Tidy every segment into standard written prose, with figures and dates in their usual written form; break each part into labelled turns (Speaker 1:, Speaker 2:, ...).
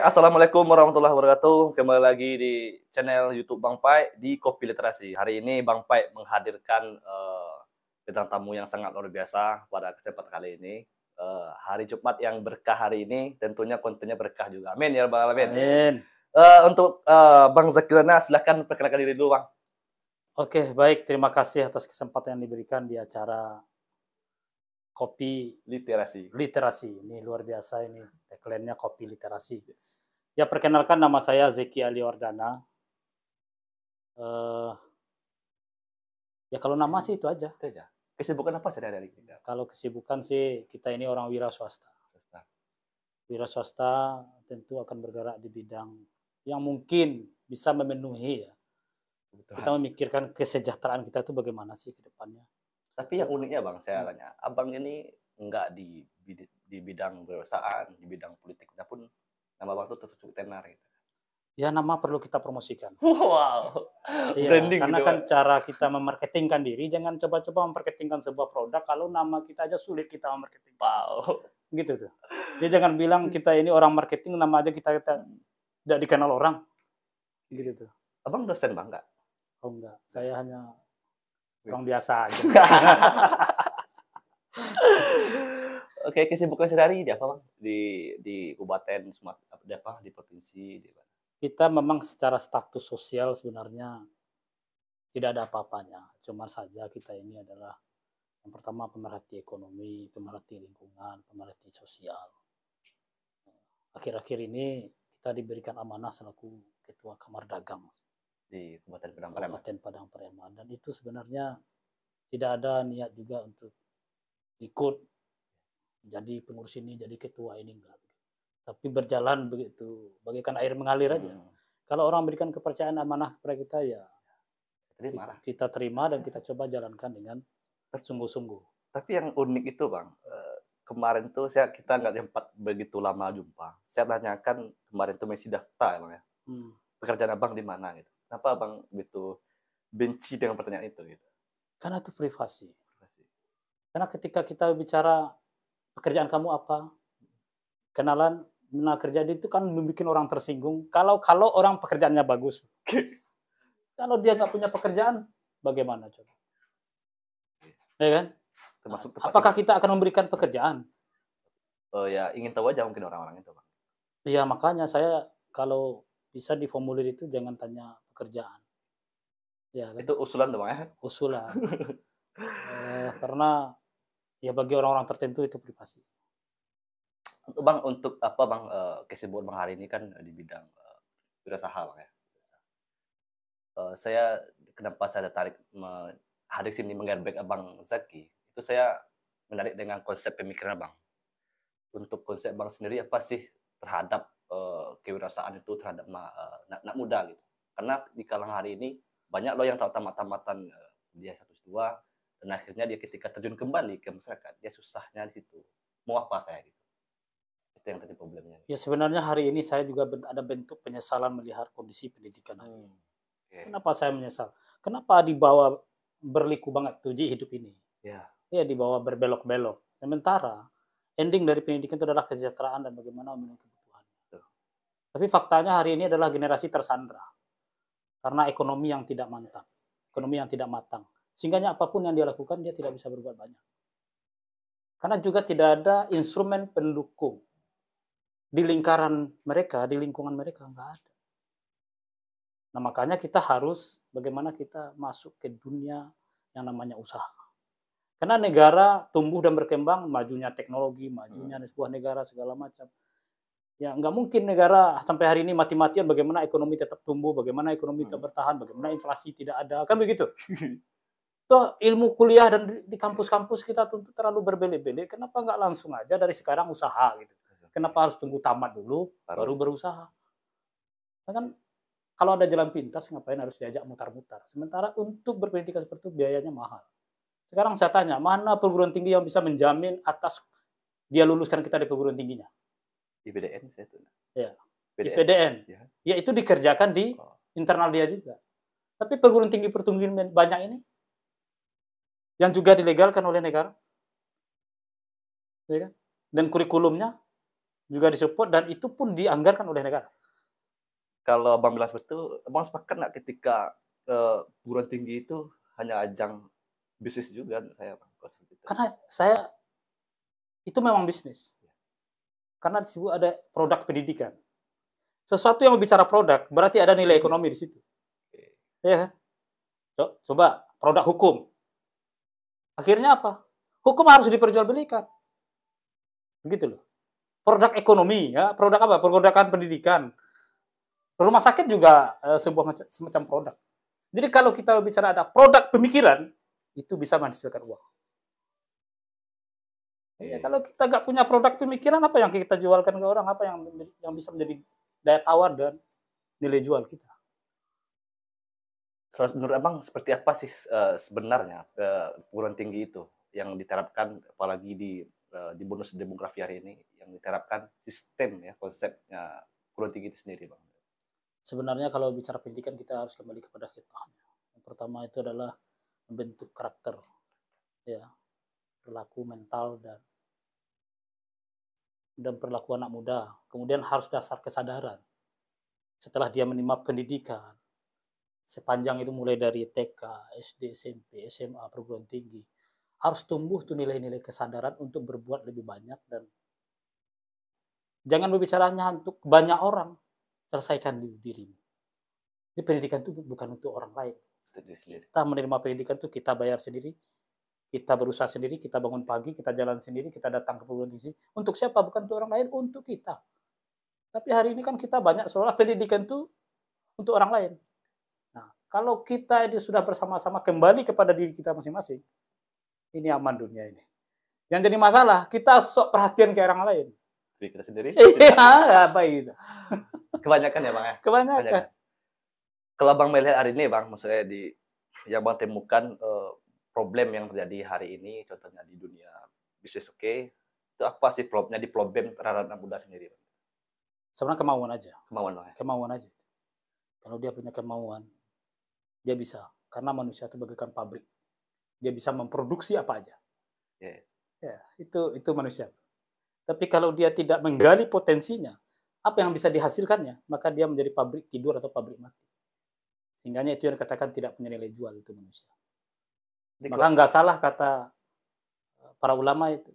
Speaker 1: Assalamualaikum warahmatullahi wabarakatuh. Kembali lagi di channel YouTube Bang Pai di Kopi Literasi. Hari ini Bang Pai menghadirkan bintang tamu yang sangat luar biasa pada kesempatan kali ini. Hari Jumat yang berkah hari ini, tentunya kontennya berkah juga. Amin ya rabbal alamin.
Speaker 2: Amin.
Speaker 1: Untuk Bang Zakirana, silahkan perkenalkan diri dulu, Bang.
Speaker 2: Oke, baik. Terima kasih atas kesempatan yang diberikan di acara Kopi
Speaker 1: Literasi.
Speaker 2: Ini luar biasa ini. Tagline-nya Kopi Literasi. Ya, perkenalkan nama saya Zeki Aliwardana. Ya kalau nama sih itu aja.
Speaker 1: Itu aja. Kesibukan apa sehari-hari kita?
Speaker 2: Kalau kesibukan sih kita ini orang wira swasta. Wira swasta tentu akan bergerak di bidang yang mungkin bisa memenuhi ya. Kita memikirkan kesejahteraan kita itu bagaimana sih ke depannya.
Speaker 1: Tapi yang uniknya Bang, saya tanya, Abang ini enggak di bidang perusahaan, di bidang politik pun nama Abang itu cukup tenar gitu.
Speaker 2: Ya, nama perlu kita promosikan.
Speaker 1: Wow.
Speaker 2: Iya,
Speaker 1: Branding
Speaker 2: karena
Speaker 1: gitu,
Speaker 2: kan cara kita memarketingkan diri, jangan coba-coba memmarketingkan sebuah produk kalau nama kita aja sulit kita memarketing.
Speaker 1: Wow.
Speaker 2: Gitu tuh. Dia jangan bilang kita ini orang marketing, nama aja kita tidak dikenal orang. Gitu tuh.
Speaker 1: Abang dosen Bang enggak?
Speaker 2: Oh enggak, saya hanya orang biasa aja.
Speaker 1: Oke, kesibukan sehari-hari di apa Bang? Di Kabupaten Sumatera di provinsi di mana?
Speaker 2: Kita memang secara status sosial sebenarnya tidak ada apa-apanya. Cuma saja kita ini adalah yang pertama pemerhati ekonomi, pemerhati lingkungan, pemerhati sosial. Akhir-akhir ini kita diberikan amanah selaku Ketua Kamar Dagang
Speaker 1: Di Kabupaten
Speaker 2: Padang Pariaman. Dan itu sebenarnya tidak ada niat juga untuk ikut jadi pengurus ini, jadi ketua ini, enggak. Tapi berjalan begitu, bagaikan air mengalir aja. Kalau orang berikan kepercayaan amanah kepada kita, ya kita terima dan kita coba jalankan dengan sungguh-sungguh.
Speaker 1: Tapi yang unik itu Bang, kemarin tuh kita nggak sempat begitu lama jumpa. Saya tanyakan kemarin tuh masih daftar Bang ya. Pekerjaan Abang di mana gitu. Kenapa Abang begitu benci dengan pertanyaan itu gitu?
Speaker 2: Karena itu privasi. Karena ketika kita bicara pekerjaan kamu apa, kenalan, kerja itu kan membuat orang tersinggung. Kalau orang pekerjaannya bagus, kalau dia nggak punya pekerjaan, bagaimana coba? Ya kan? Apakah kita akan memberikan pekerjaan?
Speaker 1: Ya ingin tahu aja mungkin orang-orang itu Bang.
Speaker 2: Iya, makanya saya kalau bisa diformulir itu jangan tanya pekerjaan. Ya, kan?
Speaker 1: Itu usulan dong ya?
Speaker 2: Usulan. Karena ya bagi orang-orang tertentu itu privasi.
Speaker 1: Bang, untuk apa Bang, kesibukan Bang hari ini kan di bidang wirausaha Bang ya. Saya kenapa saya tertarik hadir sini menggerbek Abang Zaki, itu saya menarik dengan konsep pemikiran Abang. Untuk konsep Bang sendiri apa sih terhadap kewirausahaan itu terhadap anak muda gitu. Karena di kalangan hari ini banyak loh yang tahu tamat-tamatan dia 1-2 dan akhirnya dia ketika terjun kembali ke masyarakat dia susahnya di situ. Mau apa saya gitu. Itu yang tadi problemnya.
Speaker 2: Ya sebenarnya hari ini saya juga ada bentuk penyesalan melihat kondisi pendidikan hari ini. Kenapa saya menyesal? Kenapa dibawa berliku banget tuji hidup ini? Ya dibawa berbelok-belok. Sementara ending dari pendidikan itu adalah kesejahteraan dan bagaimana memenuhi kebutuhan. Tapi faktanya hari ini adalah generasi tersandra karena ekonomi yang tidak mantap, ekonomi yang tidak matang. Sehingga apapun yang dia lakukan dia tidak bisa berbuat banyak. Karena juga tidak ada instrumen pendukung di lingkaran mereka, di lingkungan mereka nggak ada. Nah makanya kita harus bagaimana kita masuk ke dunia yang namanya usaha. Karena negara tumbuh dan berkembang, majunya teknologi, majunya sebuah negara segala macam. Ya nggak mungkin negara sampai hari ini mati-matian bagaimana ekonomi tetap tumbuh, bagaimana ekonomi tetap bertahan, bagaimana inflasi tidak ada, kan begitu. Toh ilmu kuliah dan di kampus-kampus kita tentu terlalu berbele-bele, kenapa nggak langsung aja dari sekarang usaha gitu. Kenapa harus tunggu tamat dulu, baru berusaha. Kan kalau ada jalan pintas, ngapain harus diajak mutar-mutar. Sementara untuk berpendidikan seperti itu biayanya mahal. Sekarang saya tanya, mana perguruan tinggi yang bisa menjamin atas dia luluskan kita di perguruan tingginya?
Speaker 1: IPDN saya tuh.
Speaker 2: Ya, IPDN. Ya itu dikerjakan di internal dia juga. Tapi perguruan tinggi banyak ini yang juga dilegalkan oleh negara. Ya kan? Dan kurikulumnya juga disupport dan itu pun dianggarkan oleh negara.
Speaker 1: Kalau Abang bilang seperti itu, Abang sepakat nggak ketika perguruan tinggi itu hanya ajang bisnis juga saya Bang?
Speaker 2: Karena saya itu memang bisnis. Karena di situ ada produk pendidikan. Sesuatu yang bicara produk berarti ada nilai ekonomi di situ. Ya kan? Coba produk hukum. Akhirnya apa? Hukum harus diperjualbelikan. Begitu loh. Produk ekonomi, ya, produk apa? Produk pendidikan. Rumah sakit juga sebuah semacam produk. Jadi kalau kita bicara ada produk pemikiran, itu bisa menghasilkan uang. Ya, kalau kita nggak punya produk pemikiran, apa yang kita jualkan ke orang? Apa yang bisa menjadi daya tawar dan nilai jual kita?
Speaker 1: Menurut Abang seperti apa sih sebenarnya perguruan tinggi itu yang diterapkan, apalagi di bonus demografi hari ini, yang diterapkan sistem ya, konsepnya perguruan tinggi itu sendiri, Bang?
Speaker 2: Sebenarnya kalau bicara pendidikan kita harus kembali kepada hikmahnya. Yang pertama itu adalah membentuk karakter, ya, perilaku mental dan perilaku anak muda. Kemudian harus dasar kesadaran. Setelah dia menerima pendidikan, sepanjang itu mulai dari TK, SD, SMP, SMA, perguruan tinggi, harus tumbuh tuh nilai-nilai kesadaran untuk berbuat lebih banyak dan jangan berbicaranya untuk banyak orang. Selesaikan dirimu. Jadi pendidikan itu bukan untuk orang lain. Kita menerima pendidikan itu kita bayar sendiri, kita berusaha sendiri, kita bangun pagi, kita jalan sendiri, kita datang ke perguruan tinggi. Untuk siapa? Bukan untuk orang lain, untuk kita. Tapi hari ini kan kita banyak seolah pendidikan itu untuk orang lain. Nah, kalau kita ini sudah bersama-sama kembali kepada diri kita masing-masing, ini aman dunia ini. Yang jadi masalah, kita sok perhatian ke orang lain.
Speaker 1: Diri kita sendiri?
Speaker 2: Iya, apa itu?
Speaker 1: Kebanyakan ya, Bang?
Speaker 2: Kebanyakan.
Speaker 1: Kalau Bang melihat hari ini, Bang, maksudnya yang Bang temukan problem yang terjadi hari ini, contohnya di dunia bisnis, itu apa sih problem terhadap anak muda sendiri, Bang?
Speaker 2: Sebenarnya kemauan aja.
Speaker 1: Kemauan, Bang.
Speaker 2: Kemauan aja. Kalau dia punya kemauan, dia bisa. Karena manusia itu bagaikan pabrik. Dia bisa memproduksi apa aja.
Speaker 1: Yes.
Speaker 2: Ya, itu manusia. Tapi kalau dia tidak menggali potensinya, apa yang bisa dihasilkannya, maka dia menjadi pabrik tidur atau pabrik mati. Sehingga itu yang dikatakan tidak punya nilai jual itu manusia. Maka nggak salah kata para ulama itu.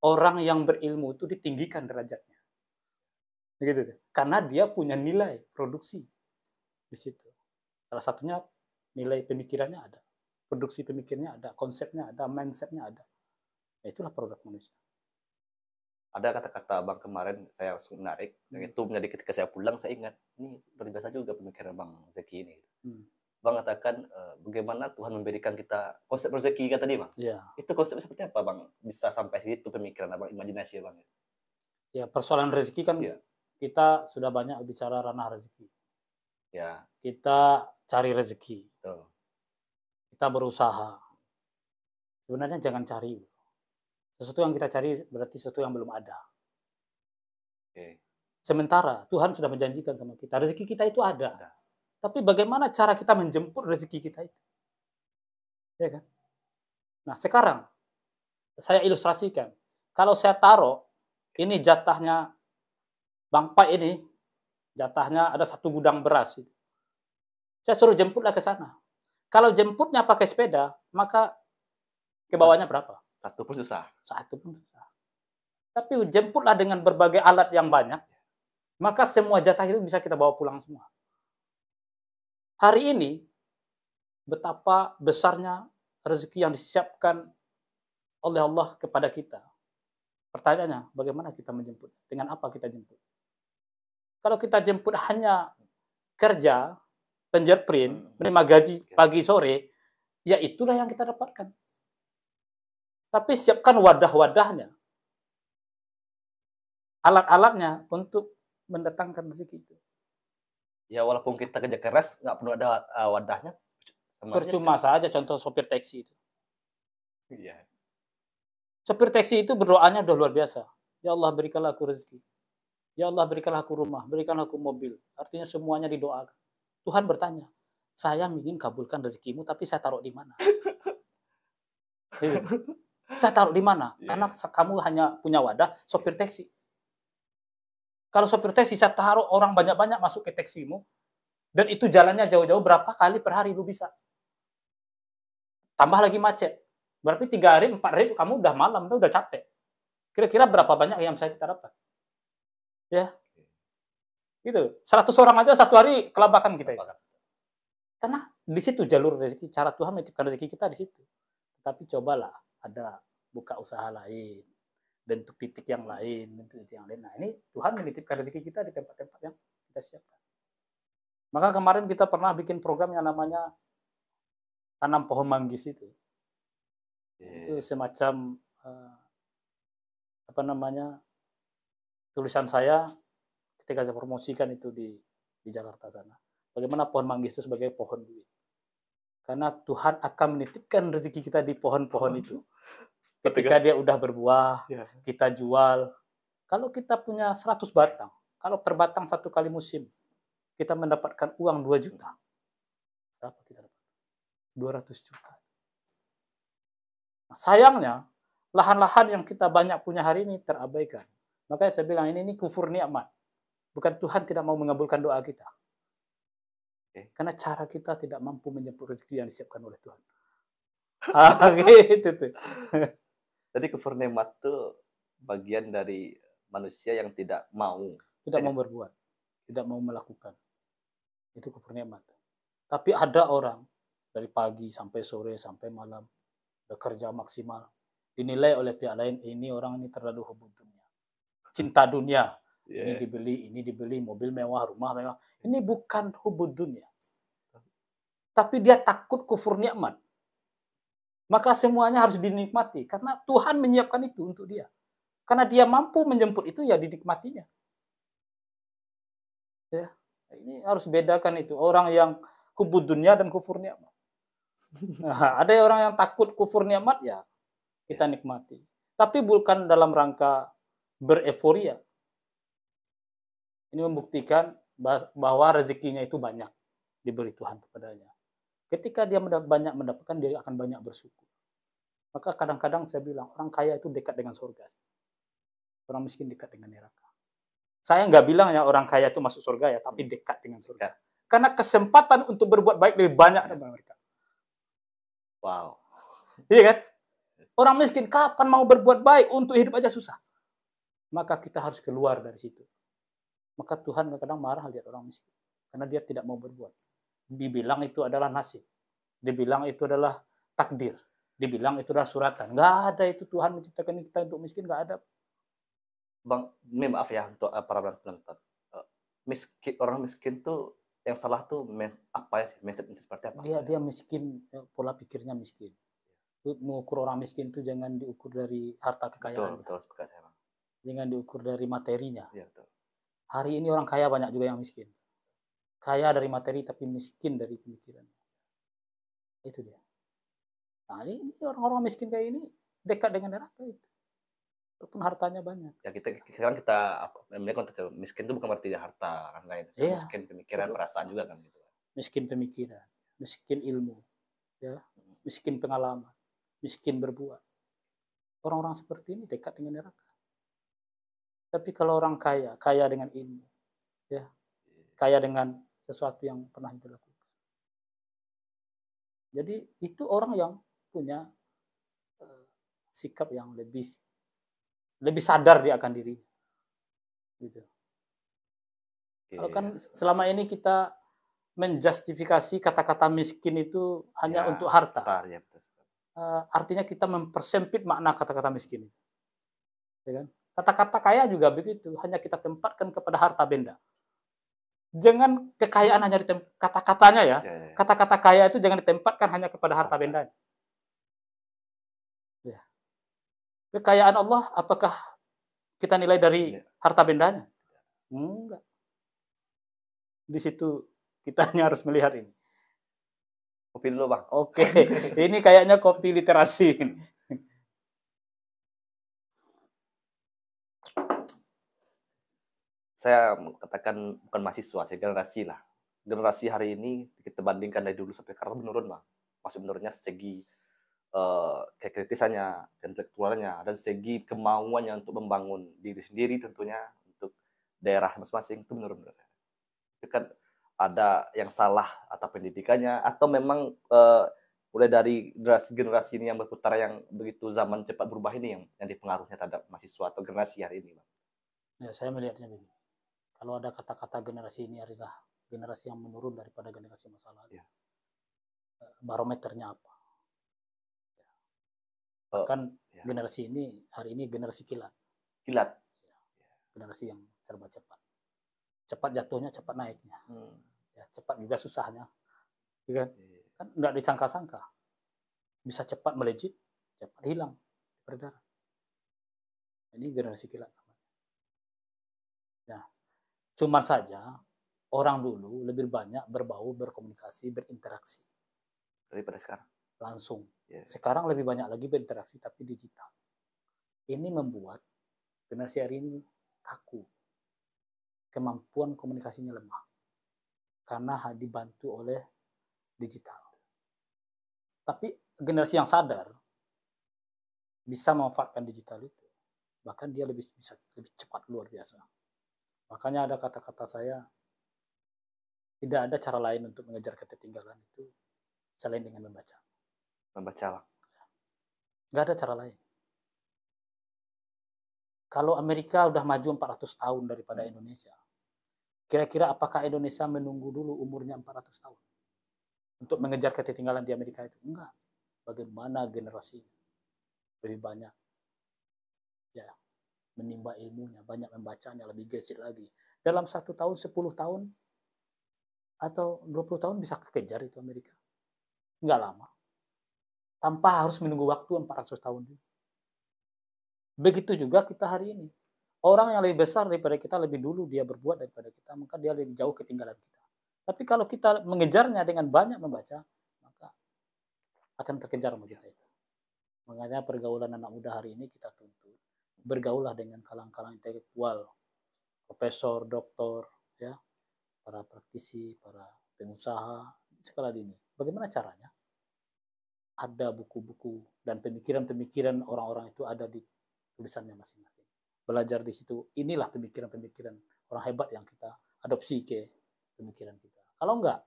Speaker 2: Orang yang berilmu itu ditinggikan derajatnya. Begitu. Karena dia punya nilai produksi di situ. Salah satunya nilai pemikirannya ada. Produksi pemikirannya ada, konsepnya ada, mindsetnya ada. Ya, itulah produk manusia.
Speaker 1: Ada kata-kata Bang kemarin saya menarik, yang itu menjadi ketika saya pulang saya ingat, ini luar biasa juga pemikiran Bang Zeki ini. Bang katakan bagaimana Tuhan memberikan kita konsep rezeki kata tadi, Bang.
Speaker 2: Ya.
Speaker 1: Itu konsepnya seperti apa, Bang? Bisa sampai situ pemikiran Abang, imajinasi Bang?
Speaker 2: Ya, persoalan rezeki kan kita sudah banyak bicara ranah rezeki.
Speaker 1: Ya.
Speaker 2: Kita cari rezeki.
Speaker 1: Tuh.
Speaker 2: Kita berusaha. Sebenarnya jangan cari. Sesuatu yang kita cari berarti sesuatu yang belum ada. Sementara Tuhan sudah menjanjikan sama kita, rezeki kita itu ada. Tapi bagaimana cara kita menjemput rezeki kita itu? Ya kan? Nah, sekarang saya ilustrasikan. Kalau saya taruh, ini jatahnya Bang Pai ini, jatahnya ada 1 gudang beras. Saya suruh jemputlah ke sana. Kalau jemputnya pakai sepeda, maka ke bawahnya berapa?
Speaker 1: 1 pun susah.
Speaker 2: 1 pun susah. Tapi jemputlah dengan berbagai alat yang banyak, maka semua jatah itu bisa kita bawa pulang semua. Hari ini, betapa besarnya rezeki yang disiapkan oleh Allah kepada kita. Pertanyaannya, bagaimana kita menjemput? Dengan apa kita jemput? Kalau kita jemput hanya kerja, penjerprint, menerima gaji pagi sore, ya itulah yang kita dapatkan. Tapi siapkan wadah-wadahnya, alat-alatnya untuk mendatangkan rezeki itu.
Speaker 1: Ya walaupun kita kerja keras, nggak perlu ada wadahnya.
Speaker 2: Percuma saja contoh sopir taksi itu.
Speaker 1: Iya.
Speaker 2: Sopir taksi itu berdoanya udah luar biasa. Ya Allah berikanlah aku rezeki. Ya Allah berikanlah aku rumah, berikanlah aku mobil. Artinya semuanya didoakan. Tuhan bertanya, saya ingin kabulkan rezekimu, tapi saya taruh di mana? Saya taruh di mana? Karena kamu hanya punya wadah sopir taksi. Kalau sopir taksi sisa taruh orang banyak-banyak masuk ke taksimu, dan itu jalannya jauh-jauh, berapa kali per hari lu bisa? Tambah lagi macet. Berarti 3 hari, 4 hari, kamu udah malam, udah capek. Kira-kira berapa banyak yang bisa kita dapat? Ya. Gitu. 100 orang aja satu hari kelabakan kita. Karena di situ jalur rezeki, cara Tuhan menitipkan rezeki kita di situ. Tapi cobalah ada buka usaha lain, bentuk titik yang lain, bentuk titik yang lain. Nah, ini Tuhan menitipkan rezeki kita di tempat-tempat yang kita siapkan. Maka kemarin kita pernah bikin program yang namanya tanam pohon manggis itu. Itu semacam tulisan saya ketika saya promosikan itu di Jakarta sana. Bagaimana pohon manggis itu sebagai pohon duit. Karena Tuhan akan menitipkan rezeki kita di pohon-pohon itu. Ketika dia udah berbuah, kita jual. Kalau kita punya 100 batang, kalau per batang 1 kali musim, kita mendapatkan uang 2 juta. Berapa kita dapat? 200 juta. Nah, sayangnya, lahan-lahan yang kita banyak punya hari ini terabaikan. Makanya saya bilang ini kufur nikmat. Bukan Tuhan tidak mau mengabulkan doa kita. Karena cara kita tidak mampu menjemput rezeki yang disiapkan oleh Tuhan. Gitu tuh.
Speaker 1: Jadi kufur nikmat itu bagian dari manusia yang tidak mau
Speaker 2: berbuat, tidak mau melakukan. Itu kufur nikmat. Tapi ada orang dari pagi sampai sore sampai malam bekerja maksimal, dinilai oleh pihak lain ini orang ini terlalu hubud dunia, cinta dunia. Ini dibeli mobil mewah, rumah mewah. Ini bukan hubud dunia. Tapi dia takut kufur nikmat. Maka semuanya harus dinikmati. Karena Tuhan menyiapkan itu untuk dia. Karena dia mampu menjemput itu, ya dinikmatinya. Ya, ini harus bedakan itu. Orang yang hubud dunia dan kufur nikmat. Nah, ada orang yang takut kufur nikmat, ya kita nikmati. Tapi bukan dalam rangka bereforia. Ini membuktikan bahwa rezekinya itu banyak diberi Tuhan kepadanya. Ketika dia banyak mendapatkan, dia akan banyak bersyukur. Maka kadang-kadang saya bilang, orang kaya itu dekat dengan surga. Orang miskin dekat dengan neraka. Saya nggak bilang ya orang kaya itu masuk surga ya, tapi dekat dengan surga. Karena kesempatan untuk berbuat baik lebih banyak daripada mereka.
Speaker 1: Wow.
Speaker 2: Iya kan? Orang miskin kapan mau berbuat baik, untuk hidup aja susah. Maka kita harus keluar dari situ. Maka Tuhan kadang-kadang marah lihat orang miskin. Karena dia tidak mau berbuat. Dibilang itu adalah nasib. Dibilang itu adalah takdir. Dibilang itu adalah suratan. Nggak ada itu Tuhan menciptakan kita untuk miskin. Nggak ada.
Speaker 1: Bang, maaf ya untuk para penonton. Orang miskin tuh yang salah tuh apa ya sih? Mindset seperti apa?
Speaker 2: Dia miskin, pola pikirnya miskin. Mengukur orang miskin itu jangan diukur dari harta kekayaan.
Speaker 1: Betul.
Speaker 2: Jangan diukur dari materinya.
Speaker 1: Iya, betul.
Speaker 2: Hari ini orang kaya banyak juga yang miskin. Kaya dari materi tapi miskin dari pemikiran. Itu dia. Nah, ini orang-orang miskin kayak ini dekat dengan neraka itu. Walaupun hartanya banyak.
Speaker 1: Ya sekarang kita miskin itu bukan berarti harta kan lain.
Speaker 2: Iya,
Speaker 1: miskin pemikiran, perasaan juga kan gitu.
Speaker 2: Miskin pemikiran, miskin ilmu, ya, miskin pengalaman, miskin berbuat. Orang-orang seperti ini dekat dengan neraka. Tapi kalau orang kaya dengan ilmu, ya, kaya dengan sesuatu yang pernah dilakukan. Jadi itu orang yang punya sikap yang lebih sadar dia akan diri. Gitu. Kalau kan selama ini kita menjustifikasi kata-kata miskin itu hanya untuk harta. Artinya kita mempersempit makna kata-kata miskin. Ya kan? Kata-kata kaya juga begitu, hanya kita tempatkan kepada harta benda. Jangan kekayaan hanya kata-katanya ya. Kata-kata kaya itu jangan ditempatkan hanya kepada harta benda. Ya. Kekayaan Allah apakah kita nilai dari harta bendanya? Enggak. Di situ kita hanya harus melihat ini.
Speaker 1: Kopi dulu, Bang.
Speaker 2: Oke. Ini kayaknya kopi literasi.
Speaker 1: Saya katakan bukan mahasiswa, saya generasi lah. Generasi hari ini kita bandingkan dari dulu sampai sekarang menurun, Bang. Masih menurunnya segi kekritisannya, intelektualnya, dan segi kemauannya untuk membangun diri sendiri tentunya, untuk daerah masing-masing itu menurut saya. Itu kan ada yang salah atau pendidikannya atau memang mulai dari generasi ini yang berputar yang begitu zaman cepat berubah ini yang dipengaruhnya terhadap mahasiswa atau generasi hari ini, Bang?
Speaker 2: Ya, saya melihatnya begini. Kalau ada kata-kata generasi ini adalah generasi yang menurun daripada generasi masa lalu. Ya. Barometernya apa? Bahkan generasi ini hari ini generasi kilat.
Speaker 1: Kilat.
Speaker 2: Ya, generasi yang serba cepat. Cepat jatuhnya, cepat naiknya. Ya, cepat juga susahnya. Ya, kan nggak disangka-sangka. Bisa cepat melejit, cepat hilang, beredar. Ini generasi kilat. Nah, cuma saja orang dulu lebih banyak berbau, berkomunikasi, berinteraksi
Speaker 1: daripada sekarang.
Speaker 2: Langsung. Sekarang lebih banyak lagi berinteraksi tapi digital. Ini membuat generasi hari ini kaku. Kemampuan komunikasinya lemah. Karena dibantu oleh digital. Tapi generasi yang sadar bisa memanfaatkan digital itu. Bahkan dia lebih cepat, luar biasa. Makanya ada kata-kata saya, tidak ada cara lain untuk mengejar ketertinggalan itu selain dengan membaca.
Speaker 1: Membaca.
Speaker 2: Nggak ada cara lain. Kalau Amerika udah maju 400 tahun daripada Indonesia, kira-kira apakah Indonesia menunggu dulu umurnya 400 tahun untuk mengejar ketertinggalan di Amerika itu? Enggak. Bagaimana generasi lebih banyak ya menimba ilmunya, banyak membacanya, lebih gesit lagi. Dalam 1 tahun, 10 tahun, atau 20 tahun bisa kekejar itu Amerika. Enggak lama. Tanpa harus menunggu waktu 400 tahun. Begitu juga kita hari ini. Orang yang lebih besar daripada kita, lebih dulu dia berbuat daripada kita, maka dia lebih jauh ketinggalan kita. Tapi kalau kita mengejarnya dengan banyak membaca, maka akan terkejar sama kita itu. Makanya pergaulan anak muda hari ini kita tuntut. Bergaullah dengan kalang-kalang intelektual, profesor, doktor, ya, para praktisi, para pengusaha, skala dini. Bagaimana caranya? Ada buku-buku dan pemikiran-pemikiran orang-orang itu ada di tulisannya masing-masing. Belajar di situ, inilah pemikiran-pemikiran orang hebat yang kita adopsi ke pemikiran kita. Kalau enggak,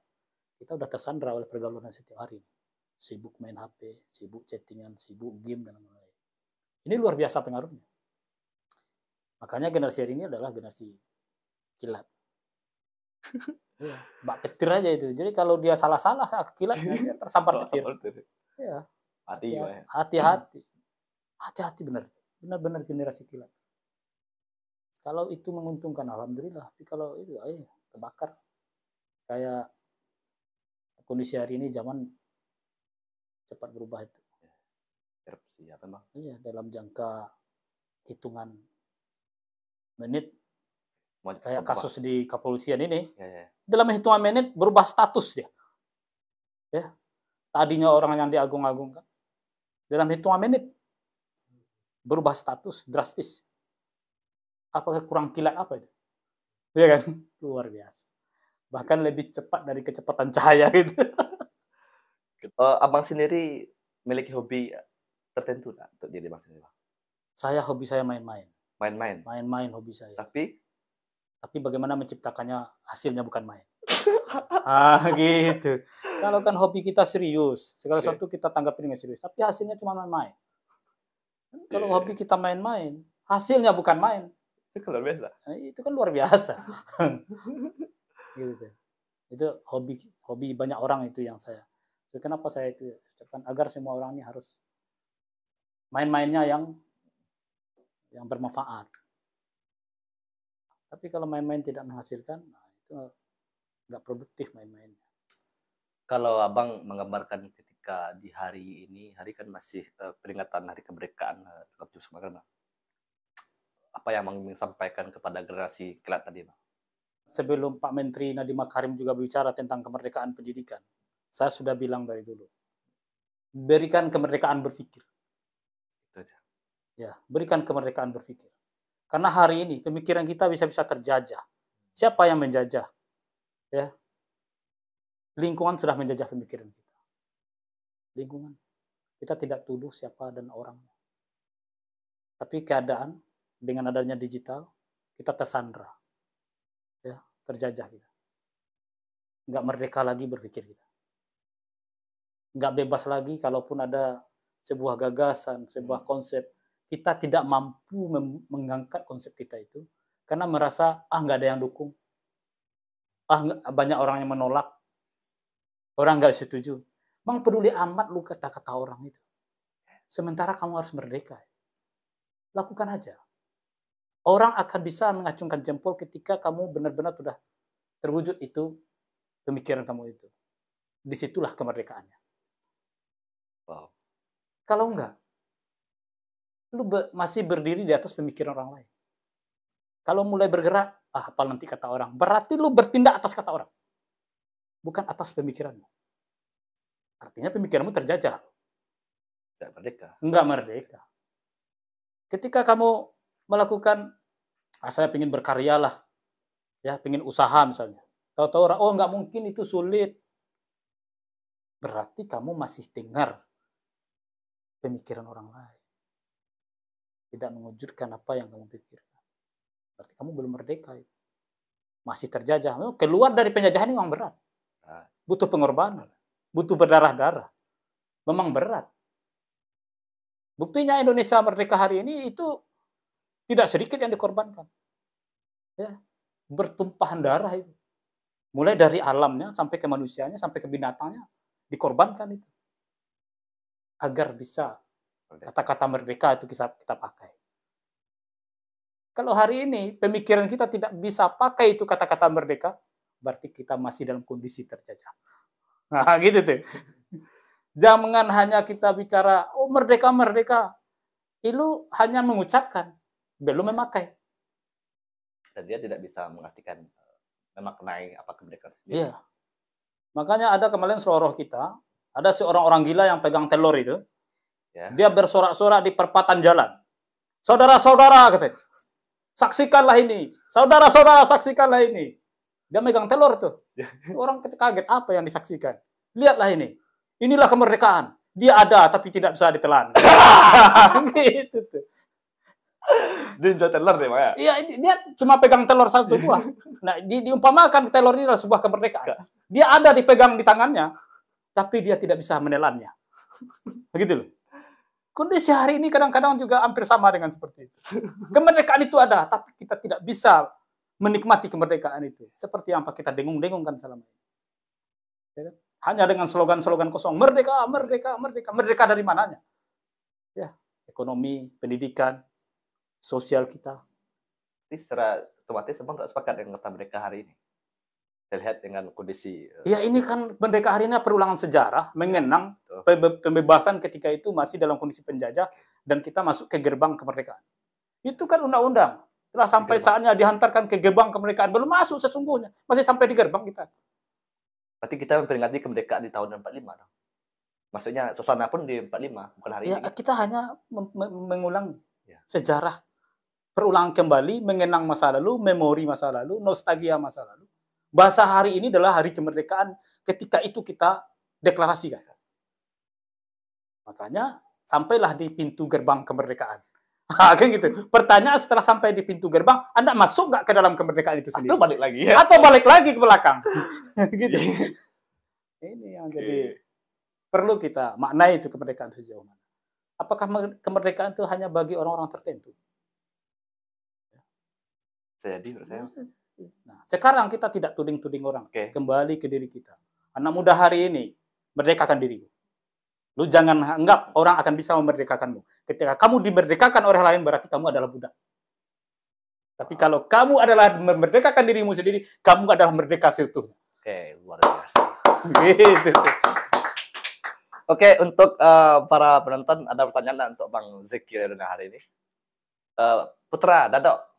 Speaker 2: kita udah tersandra oleh pergaulan setiap hari. Sibuk main HP, sibuk chattingan, sibuk game, dan lain-lain. Ini luar biasa pengaruhnya. Makanya generasi hari ini adalah generasi kilat. Ya, bak petir aja itu. Jadi kalau dia salah-salah, kilat dia tersampar petir. Ya. Hati-hati. Hati-hati benar. Benar-benar generasi kilat. Kalau itu menguntungkan, alhamdulillah. Tapi kalau itu, terbakar. Kayak kondisi hari ini, zaman cepat berubah itu.
Speaker 1: Erupsi apa, Bang?
Speaker 2: Iya, dalam jangka hitungan menit. Kayak kasus di kepolisian ini. Dalam hitungan menit berubah status dia. Ya. Tadinya orang yang diagung-agungkan. Dalam hitungan menit berubah status drastis. Apakah kurang kilat apa itu? Iya kan? Luar biasa. Bahkan lebih cepat dari kecepatan cahaya itu.
Speaker 1: Abang sendiri memiliki hobi tertentu nggak untuk jadi Bang sendiri?
Speaker 2: Hobi saya main-main.
Speaker 1: Main-main?
Speaker 2: Main-main hobi saya.
Speaker 1: Tapi
Speaker 2: bagaimana menciptakannya hasilnya bukan main. Gitu. Kalau kan hobi kita serius, segala sesuatu kita tanggapi dengan serius. Tapi hasilnya cuma main-main. Kalau hobi kita main-main, hasilnya bukan main.
Speaker 1: Itu kan luar biasa.
Speaker 2: Itu kan luar biasa. Gitu. Itu hobi banyak orang itu yang saya. Kenapa saya itu ucapkan agar semua orang ini harus main-mainnya yang bermanfaat. Tapi kalau main-main tidak menghasilkan, itu nggak produktif main-mainnya.
Speaker 1: Kalau Abang menggambarkan ketika di hari ini, hari kan masih peringatan Hari Kemerdekaan 17 November. Apa yang Abang ingin sampaikan kepada generasi kilat tadi, Bang?
Speaker 2: Sebelum Pak Menteri Nadiem Makarim juga bicara tentang kemerdekaan pendidikan, saya sudah bilang dari dulu, berikan kemerdekaan berpikir.
Speaker 1: Itu aja.
Speaker 2: Ya, berikan kemerdekaan berpikir. Karena hari ini pemikiran kita bisa-bisa terjajah. Siapa yang menjajah? Ya, lingkungan sudah menjajah pemikiran kita. Lingkungan. Kita tidak tuduh siapa dan orang. Tapi keadaan dengan adanya digital, kita tersandra. terjajah kita. Nggak merdeka lagi berpikir kita. Nggak bebas lagi kalaupun ada sebuah gagasan, sebuah konsep. Kita tidak mampu mengangkat konsep kita itu karena merasa, nggak ada yang dukung. Banyak orang yang menolak. Orang nggak setuju. Bang, peduli amat lu kata-kata orang itu. Sementara kamu harus merdeka. Lakukan aja. Orang akan bisa mengacungkan jempol ketika kamu benar-benar sudah terwujud itu pemikiran kamu itu. Disitulah kemerdekaannya.
Speaker 1: Wow.
Speaker 2: Kalau enggak, lu masih berdiri di atas pemikiran orang lain. Kalau mulai bergerak, apa nanti kata orang. Berarti lu bertindak atas kata orang. Bukan atas pemikiranmu. Artinya pemikiranmu terjajah.
Speaker 1: Tidak merdeka.
Speaker 2: Enggak merdeka. Ketika kamu melakukan, saya ingin berkarya lah, ya, ingin usaha misalnya. Tahu-tahu orang, nggak mungkin, itu sulit. Berarti kamu masih dengar pemikiran orang lain. Tidak mewujudkan apa yang kamu pikirkan. Berarti kamu belum merdeka. Masih terjajah. Keluar dari penjajahan ini memang berat. Butuh pengorbanan. Butuh berdarah-darah. Memang berat. Buktinya Indonesia merdeka hari ini itu tidak sedikit yang dikorbankan. Ya, bertumpahan darah itu. Mulai dari alamnya sampai ke manusianya, sampai ke binatangnya dikorbankan itu. Agar bisa kata-kata merdeka itu kita pakai. Kalau hari ini pemikiran kita tidak bisa pakai itu kata-kata merdeka, berarti kita masih dalam kondisi terjajah. Nah, gitu tuh. Jangan hanya kita bicara, merdeka, merdeka. Itu hanya mengucapkan, belum memakai.
Speaker 1: Dan dia tidak bisa mengartikan, memaknai apa kemerdekaan itu.
Speaker 2: Iya. Makanya ada kemarin seluruh kita, ada seorang orang gila yang pegang telur itu, ya. Dia bersorak-sorak di perempatan jalan. Saudara-saudara, katanya, saksikanlah ini. Saudara-saudara, saksikanlah ini. Dia megang telur tuh. Orang kaget, apa yang disaksikan? Lihatlah ini. Inilah kemerdekaan. Dia ada, tapi tidak bisa ditelan. Gitu tuh.
Speaker 1: Dia jual telur deh, Pak, ya?
Speaker 2: Iya, dia cuma pegang telur satu buah. Nah, diumpamakan telur ini adalah sebuah kemerdekaan. Dia ada dipegang di tangannya, tapi dia tidak bisa menelannya. Begitu loh. Kondisi hari ini kadang-kadang juga hampir sama dengan seperti itu. Kemerdekaan itu ada, tapi kita tidak bisa menikmati kemerdekaan itu. Seperti apa kita dengung-dengungkan selama ini. Ya kan? Hanya dengan slogan-slogan kosong, merdeka, merdeka, merdeka. Merdeka dari mananya? Ya, ekonomi, pendidikan, sosial kita.
Speaker 1: Jadi secara otomatis Abang tidak sepakat dengan kata merdeka hari ini. Saya lihat dengan kondisi.
Speaker 2: Ya, ini kan merdeka hari ini perulangan sejarah, mengenang pembebasan ketika itu masih dalam kondisi penjajah dan kita masuk ke gerbang kemerdekaan. Itu kan undang-undang. Setelah sampai saatnya dihantarkan ke gerbang kemerdekaan, belum masuk sesungguhnya, masih sampai di gerbang kita. Berarti
Speaker 1: kita memperingati kemerdekaan di tahun 45 dong. Maksudnya suasana pun di 45, bukan hari ini.
Speaker 2: Kita hanya mengulang sejarah, perulangan kembali, mengenang masa lalu, memori masa lalu, nostalgia masa lalu. Bahasa hari ini adalah hari kemerdekaan ketika itu kita deklarasikan. Makanya sampailah di pintu gerbang kemerdekaan. Kan gitu. Pertanyaan setelah sampai di pintu gerbang, Anda masuk nggak ke dalam kemerdekaan itu sendiri?
Speaker 1: Atau balik lagi ya?
Speaker 2: Atau balik lagi ke belakang? Gitu. Ini yang jadi perlu kita maknai itu kemerdekaan sejauh mana. Apakah kemerdekaan itu hanya bagi orang-orang tertentu?
Speaker 1: Jadi menurut saya.
Speaker 2: Nah, sekarang kita tidak tuding-tuding orang. Kembali ke diri kita. Anak muda hari ini, merdekakan dirimu. Lu jangan anggap orang akan bisa memerdekakanmu. Ketika kamu dimerdekakan oleh lain, berarti kamu adalah budak. Tapi kalau kamu adalah memerdekakan dirimu sendiri, kamu adalah merdeka seutuhnya.
Speaker 1: Oke, luar biasa. Gitu. Oke, untuk para penonton, ada pertanyaan untuk Bang Zeki hari ini. Putra, Dadok.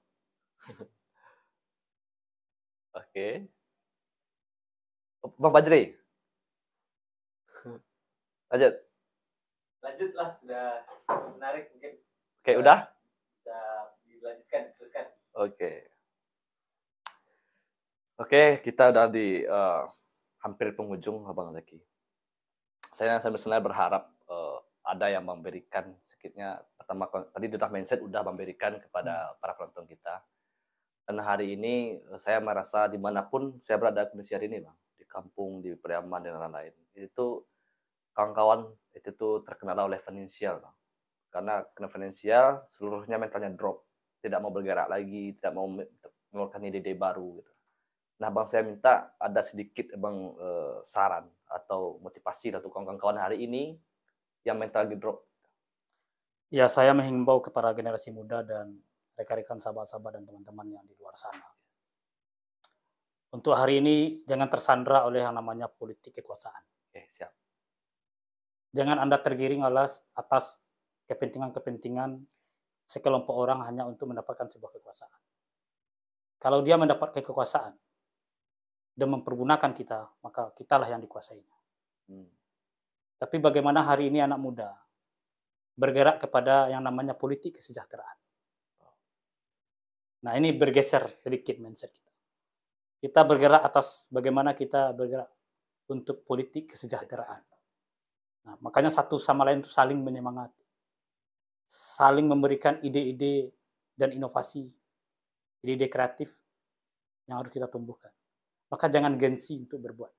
Speaker 1: Oke. Bang Fajri.
Speaker 3: Lanjutlah, sudah menarik mungkin.
Speaker 1: Oke, udah?
Speaker 3: Bisa dilanjutkan, teruskan.
Speaker 1: Oke, kita udah di hampir penghujung, Bang Zeki. Saya sebenarnya berharap ada yang memberikan sedikitnya, pertama tadi sudah mindset udah memberikan kepada para penonton kita. Dan hari ini saya merasa dimanapun saya berada kondisi hari ini, Bang, di kampung, di Priaman, dan lain-lain, itu kawan-kawan itu tuh terkendala oleh finansial, Bang. Karena kena finansial, seluruhnya mentalnya drop, tidak mau bergerak lagi, tidak mau mengeluarkan ide-ide baru gitu. Nah, Bang, saya minta ada sedikit Bang saran atau motivasi untuk kawan-kawan hari ini yang mental drop.
Speaker 2: Ya, saya menghimbau kepada generasi muda dan rekan-rekan sahabat-sahabat dan teman-teman yang di luar sana. Untuk hari ini jangan tersandra oleh yang namanya politik kekuasaan.
Speaker 1: Oke, siap.
Speaker 2: Jangan Anda tergiring atas kepentingan-kepentingan sekelompok orang hanya untuk mendapatkan sebuah kekuasaan. Kalau dia mendapat kekuasaan dan mempergunakan kita, maka kitalah yang dikuasainya. Tapi bagaimana hari ini anak muda bergerak kepada yang namanya politik kesejahteraan. Nah, ini bergeser sedikit mindset kita. Kita bergerak atas bagaimana kita bergerak untuk politik kesejahteraan. Nah, makanya satu sama lain itu saling menyemangati. Saling memberikan ide-ide dan inovasi, ide-ide kreatif yang harus kita tumbuhkan. Maka jangan gengsi untuk berbuat.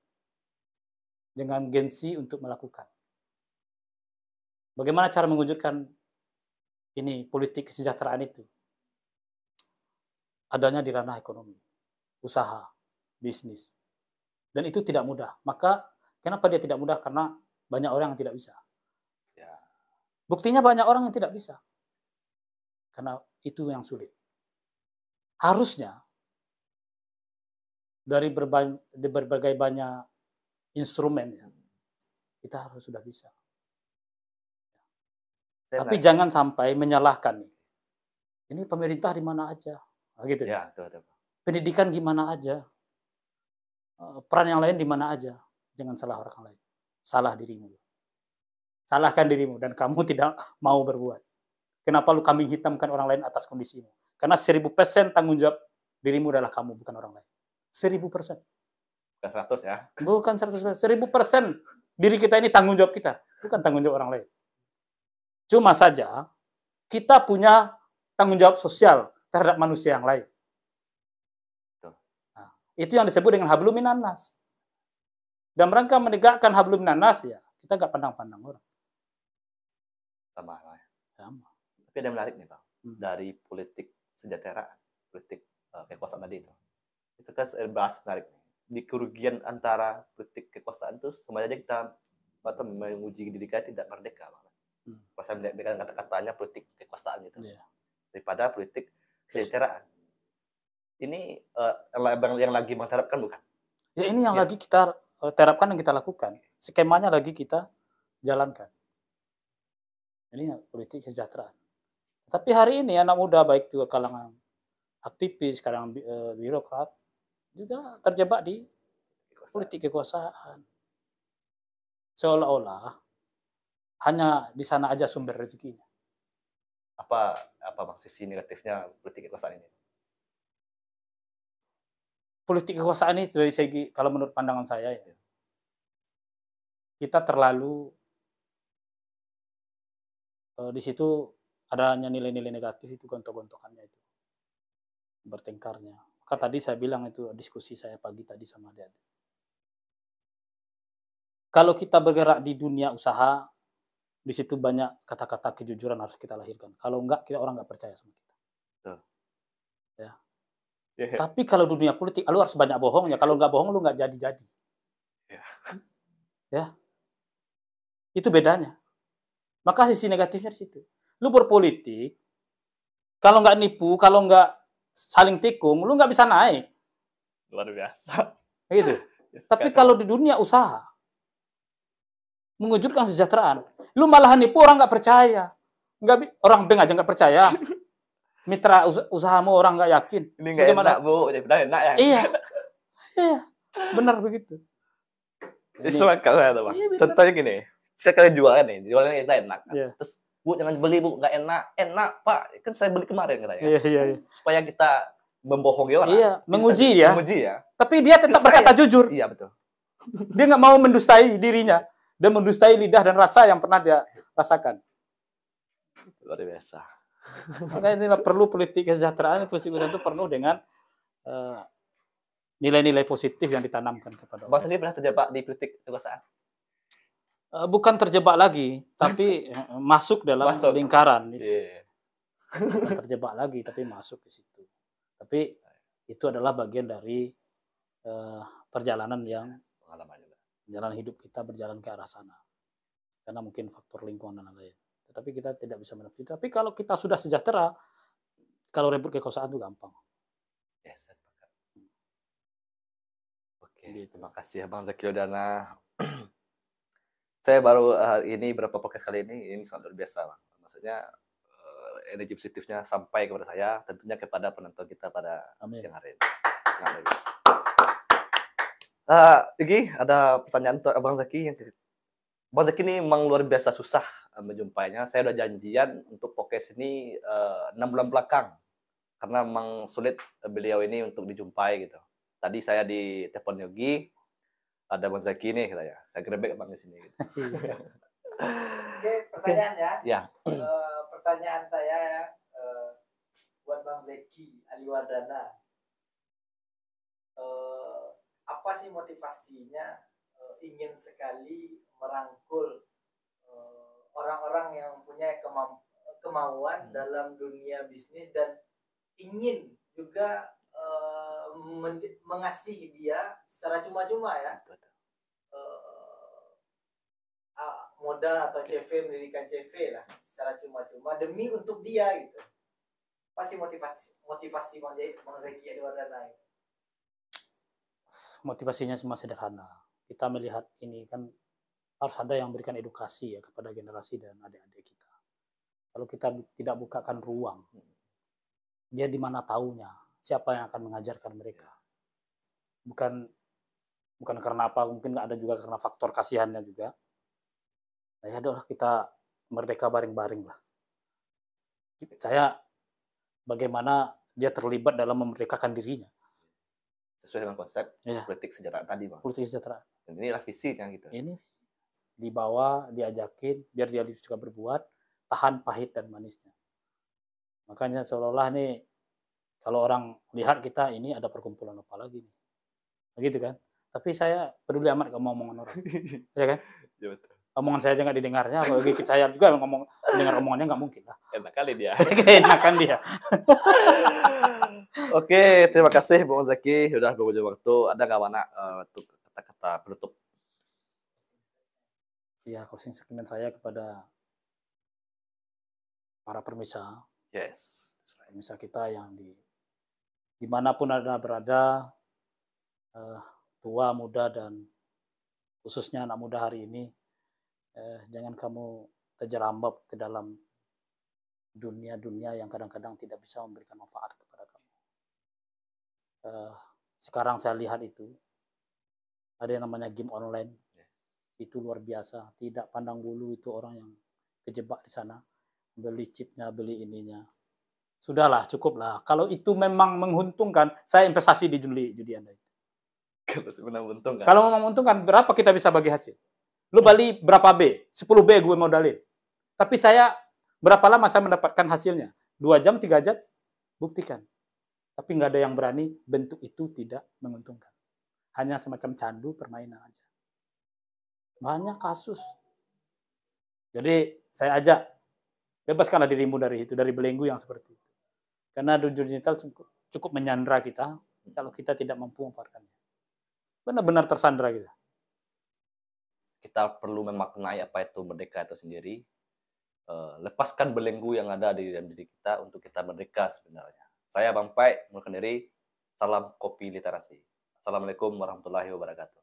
Speaker 2: Jangan gengsi untuk melakukan. Bagaimana cara mewujudkan ini politik kesejahteraan itu? Adanya di ranah ekonomi, usaha, bisnis. Dan itu tidak mudah. Maka kenapa dia tidak mudah? Karena banyak orang yang tidak bisa.
Speaker 1: Ya.
Speaker 2: Buktinya banyak orang yang tidak bisa. Karena itu yang sulit. Harusnya dari berbagai banyak instrumen ya, kita harus sudah bisa. Tapi jangan sampai menyalahkan. Ini pemerintah di mana aja. Gitu.
Speaker 1: Ya, betul.
Speaker 2: Pendidikan gimana aja. Peran yang lain di mana aja. Jangan salah orang lain. Salah dirimu. Salahkan dirimu dan kamu tidak mau berbuat. Kenapa lu kambing hitamkan orang lain atas kondisimu? Karena 1000% tanggung jawab dirimu adalah kamu, bukan orang lain. 1000%.
Speaker 1: Bukan 100 ya.
Speaker 2: Bukan 100%. 1000% diri kita ini tanggung jawab kita. Bukan tanggung jawab orang lain. Cuma saja kita punya tanggung jawab sosial terhadap manusia yang lain. Nah, itu yang disebut dengan hablum minan nas. Dan rangka menegakkan hablum minan nas ya, kita nggak pandang-pandang orang.
Speaker 1: Sama.
Speaker 2: Sama.
Speaker 1: Tapi ada yang menarik nih, Bang. Dari politik kesejahteraan, politik kekuasaan tadi itu. Itu kan bahas menarik. Di kerugian antara politik kekuasaan itu sama aja kita menguji diri kita tidak merdeka, Bang. Kalau saya melihat dengan kata-katanya politik kekuasaan gitu. Yeah. Daripada politik kesejahteraan. Ini yang lagi mengharapkan bukan?
Speaker 2: Ya, ini yang lagi kita terapkan dan kita lakukan. Skemanya lagi kita jalankan. Ini politik kesejahteraan. Tapi hari ini anak muda baik juga kalangan aktivis, kalangan birokrat juga terjebak di politik kekuasaan. Seolah-olah hanya di sana aja sumber rezekinya.
Speaker 1: Apa sisi negatifnya politik kekuasaan ini?
Speaker 2: Politik kekuasaan ini dari segi, kalau menurut pandangan saya ya, kita terlalu di situ adanya nilai-nilai negatif itu, gontok-gontokannya itu, bertengkarnya. Maka tadi saya bilang itu diskusi saya pagi tadi sama adik-adik. Kalau kita bergerak di dunia usaha, di situ banyak kata-kata kejujuran harus kita lahirkan. Kalau enggak, orang enggak percaya sama kita. Ya. Yeah. Tapi kalau dunia politik, lu harus banyak bohongnya. Kalau enggak bohong, lu enggak jadi-jadi.
Speaker 1: Yeah.
Speaker 2: Ya. Itu bedanya. Maka sisi negatifnya di situ. Lu berpolitik, kalau enggak nipu, kalau enggak saling tikung, lu enggak bisa naik.
Speaker 1: Luar biasa.
Speaker 2: Gitu. Yes, tapi kalau di dunia usaha, mewujudkan kesejahteraan, lu malah nipu, orang nggak percaya. Orang bank aja nggak percaya. Mitra usahamu orang nggak yakin.
Speaker 1: Ini nggak enak, Bu. Benar enak ya?
Speaker 2: Iya. Benar begitu.
Speaker 1: Itu makanya saya tuh, Bang. Contohnya gini, saya kalian jualan jualannya kita enak.
Speaker 2: Yeah.
Speaker 1: Terus, Bu, jangan beli, Bu, nggak enak. Enak, Pak. Kan saya beli kemarin katanya.
Speaker 2: Iya.
Speaker 1: Supaya kita membohongi orang.
Speaker 2: Iya, menguji ya. Tapi dia tetap berkata jujur.
Speaker 1: Iya, betul.
Speaker 2: Dia nggak mau mendustai dirinya. Dan mendustai lidah dan rasa yang pernah dia rasakan.
Speaker 1: Luar biasa.
Speaker 2: Makanya ini perlu politik kesejahteraan itu penuh dengan nilai-nilai positif yang ditanamkan kepada
Speaker 1: Bang sendiri pernah terjebak di politik kekuasaan?
Speaker 2: bukan terjebak lagi, tapi masuk dalam lingkaran. Bukan terjebak lagi, tapi masuk di situ. Tapi itu adalah bagian dari perjalanan yang jalan hidup kita berjalan ke arah sana. Karena mungkin faktor lingkungan dan lain-lain. Tetapi kita tidak bisa menepis. Tapi kalau kita sudah sejahtera, kalau rebut kekuasaan itu gampang.
Speaker 1: Yes, oke, gitu. Terima kasih Bang Zaki Odana. Saya baru hari ini berapa podcast kali ini sangat luar biasa, Bang. Maksudnya energi positifnya sampai kepada saya, tentunya kepada penonton kita pada siang hari ini. Lagi ada pertanyaan untuk Abang Zaki. Bang Zaki ini memang luar biasa susah menjumpainya. Saya udah janjian untuk podcast ini 6 bulan belakang, karena memang sulit beliau ini untuk dijumpai gitu. Tadi saya di telepon Yogi, ada Bang Zaki nih katanya. Saya grebek Bang di sini. Gitu.
Speaker 3: Oke, pertanyaan ya.
Speaker 1: Ya.
Speaker 3: Pertanyaan saya buat Bang Zaki Aliwardana. Apa sih motivasinya ingin sekali merangkul orang-orang yang punya kemauan dalam dunia bisnis dan ingin juga mengasihi dia secara cuma-cuma ya, modal atau CV, mendirikan CV lah secara cuma-cuma demi untuk dia gitu. Pasti motivasi Bang Zaki Aliwardana.
Speaker 2: Motivasinya semua sederhana. Kita melihat ini kan harus ada yang memberikan edukasi ya kepada generasi dan adik-adik kita. Kalau kita tidak bukakan ruang, dia di mana taunya? Siapa yang akan mengajarkan mereka? Bukan karena apa, mungkin ada juga karena faktor kasihannya juga. Nah, ya adalah kita merdeka bareng-bareng lah. Saya bagaimana dia terlibat dalam memerdekakan dirinya.
Speaker 1: Sesuai dengan konsep politik sejahtera tadi, Bang.
Speaker 2: Politik sejahtera.
Speaker 1: Dan inilah visinya gitu.
Speaker 2: Ini dibawa, diajakin, biar dia juga berbuat, tahan pahit dan manisnya. Makanya seolah-olah nih, kalau orang lihat kita ini ada perkumpulan apa lagi nih. Begitu kan? Tapi saya peduli amat sama omongan orang. Ya kan? Ya betul. Omongan saya aja nggak didengarnya, apalagi saya juga dengar omongannya nggak mungkin lah.
Speaker 1: Enak kali dia.
Speaker 2: Enakan dia.
Speaker 1: Oke, terima kasih Bang Zaki. Sudah berujung waktu. Ada nggak mana untuk kata-kata penutup?
Speaker 2: Ya, closing statement saya kepada para permisa.
Speaker 1: Yes.
Speaker 2: Permisa kita yang dimanapun Anda berada, tua, muda, dan khususnya anak muda hari ini, jangan kamu terjerambab ke dalam dunia-dunia yang kadang-kadang tidak bisa memberikan manfaat kepada kamu. Sekarang saya lihat itu, ada yang namanya game online, itu luar biasa, tidak pandang bulu itu orang yang kejebak di sana, beli chipnya, beli ininya. Sudahlah, cukuplah. Kalau itu memang menguntungkan, saya investasi di judi Anda itu. Kalau memang menguntungkan, berapa kita bisa bagi hasil? Lu beli berapa B? 10 B gue modalin. Tapi saya, berapa lama saya mendapatkan hasilnya? 2 jam, 3 jam? Buktikan. Tapi nggak ada yang berani, bentuk itu tidak menguntungkan. Hanya semacam candu, permainan aja. Banyak kasus. Jadi, saya ajak, bebaskanlah dirimu dari itu, dari belenggu yang seperti itu. Karena dunia digital cukup menyandra kita, kalau kita tidak mampu memanfaatkannya. Benar-benar tersandra kita.
Speaker 1: Kita perlu memaknai apa itu merdeka itu sendiri. Lepaskan belenggu yang ada di dalam diri kita untuk kita merdeka sebenarnya. Saya Bang Pai, mengundurkan diri. Salam kopi literasi. Assalamualaikum warahmatullahi wabarakatuh.